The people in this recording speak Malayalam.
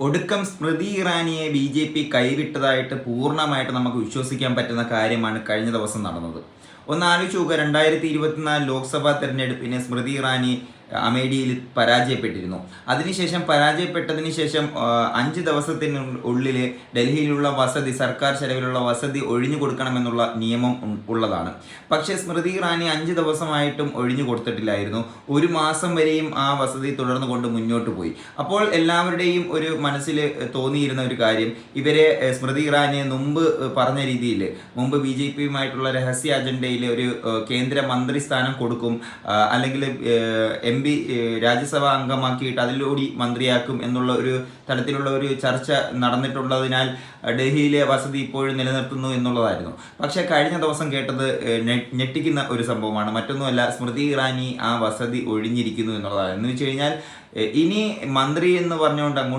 ഒടുക്കം സ്മൃതി ഇറാനിയെ BJP കൈവിട്ടതായിട്ട് പൂർണ്ണമായിട്ട് നമുക്ക് വിശ്വസിക്കാൻ പറ്റുന്ന കാര്യമാണ് കഴിഞ്ഞ ദിവസം നടന്നത്. ഒന്ന് ആലോചിച്ച് നോക്കുക, 2024 ലോക്സഭാ തെരഞ്ഞെടുപ്പിന് സ്മൃതി ഇറാനി അമേഠിയിൽ പരാജയപ്പെട്ടിരുന്നു. അതിനുശേഷം പരാജയപ്പെട്ടതിന് ശേഷം 5 ദിവസത്തിനുള്ളിൽ ഡൽഹിയിലുള്ള വസതി, സർക്കാർ ചെലവിലുള്ള വസതി ഒഴിഞ്ഞു കൊടുക്കണമെന്നുള്ള നിയമം ഉള്ളതാണ്. പക്ഷേ സ്മൃതി ഇറാനി 5 ദിവസമായിട്ടും ഒഴിഞ്ഞു കൊടുത്തിട്ടില്ലായിരുന്നു. 1 മാസം വരെയും ആ വസതി തുടർന്നു കൊണ്ട് മുന്നോട്ട് പോയി. അപ്പോൾ എല്ലാവരുടെയും ഒരു മനസ്സിൽ തോന്നിയിരുന്ന ഒരു കാര്യം, ഇവരെ സ്മൃതി ഇറാനിയെ മുമ്പ് പറഞ്ഞ രീതിയിൽ മുമ്പ് BJPയുമായിട്ടുള്ള രഹസ്യ അജണ്ടയിൽ ഒരു കേന്ദ്ര മന്ത്രി സ്ഥാനം കൊടുക്കും, അല്ലെങ്കിൽ MP രാജ്യസഭാ അംഗമാക്കിയിട്ട് അതിലൂടെ മന്ത്രിയാക്കും എന്നുള്ള ഒരു തരത്തിലുള്ള ഒരു ചർച്ച നടന്നിട്ടുള്ളതിനാൽ ഡൽഹിയിലെ വസതി ഇപ്പോഴും നിലനിർത്തുന്നു എന്നുള്ളതായിരുന്നു. പക്ഷേ കഴിഞ്ഞ ദിവസം കേട്ടത് ഞെട്ടിക്കുന്ന ഒരു സംഭവമാണ്. മറ്റൊന്നുമല്ല, സ്മൃതി ഇറാനി ആ വസതി ഒഴിഞ്ഞിരിക്കുന്നു എന്നുള്ളതാണ്. എന്ന് വെച്ച് കഴിഞ്ഞാൽ ഇനി മന്ത്രി എന്ന് പറഞ്ഞുകൊണ്ട് അങ്ങോട്ട്